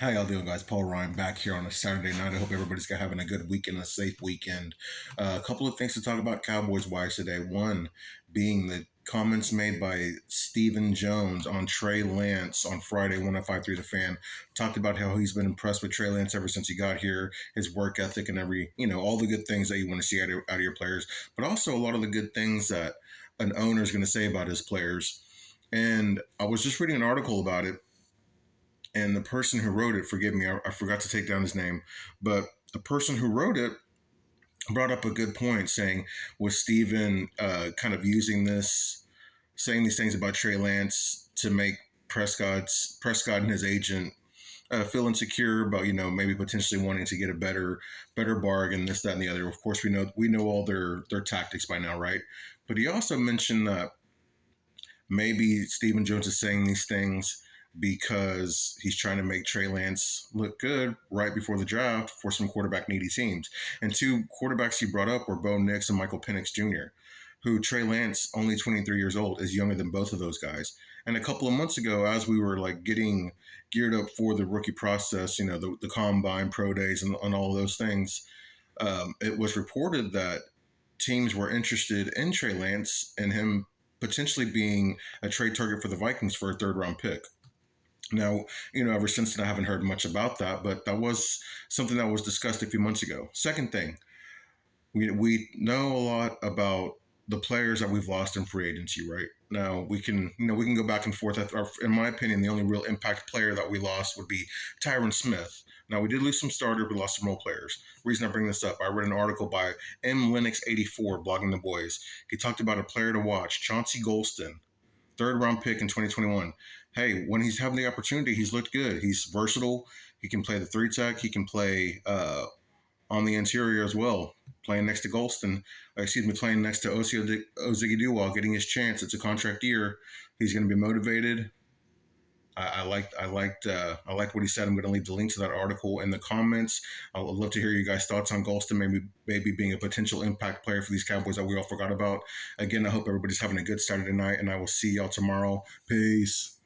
How y'all doing, guys? Paul Ryan back here on a Saturday night. I hope everybody's having a good weekend, a safe weekend. A couple of things to talk about Cowboys wise today. One being the comments made by Stephen Jones on Trey Lance on Friday, 105.3 The Fan. Talked about how he's been impressed with Trey Lance ever since he got here, his work ethic and all the good things that you want to see out of your players, but also a lot of the good things that an owner is going to say about his players. And I was just reading an article about it, and the person who wrote it, forgive me, I forgot to take down his name, but the person who wrote it brought up a good point, saying, was Steven kind of using this, saying these things about Trey Lance to make Prescott and his agent feel insecure about, maybe potentially wanting to get a better bargain, this, that, and the other. Of course, we know all their tactics by now, right? But he also mentioned that maybe Stephen Jones is saying these things because he's trying to make Trey Lance look good right before the draft for some quarterback needy teams. And two quarterbacks he brought up were Bo Nix and Michael Penix Jr., who Trey Lance, only 23 years old, is younger than both of those guys. And a couple of months ago, as we were like getting geared up for the rookie process, the combine, pro days, and all of those things, it was reported that teams were interested in Trey Lance and him potentially being a trade target for the Vikings for a third round pick. Now, ever since then, I haven't heard much about that, but that was something that was discussed a few months ago. Second thing, we know a lot about the players that we've lost in free agency, right? Now, we can go back and forth. In my opinion, the only real impact player that we lost would be Tyron Smith. Now, we did lose some starters, we lost some role players. Reason I bring this up, I read an article by MLenix84, blogging the boys. He talked about a player to watch, Chauncey Golston, third round pick in 2021. Hey, when he's having the opportunity, he's looked good. He's versatile. He can play the three tech. He can play on the interior as well, playing next to playing next to Osighidiwa, getting his chance. It's a contract year. He's going to be motivated. I liked what he said. I'm going to leave the link to that article in the comments. I would love to hear you guys' thoughts on Golston, maybe being a potential impact player for these Cowboys that we all forgot about. Again, I hope everybody's having a good Saturday night, and I will see y'all tomorrow. Peace.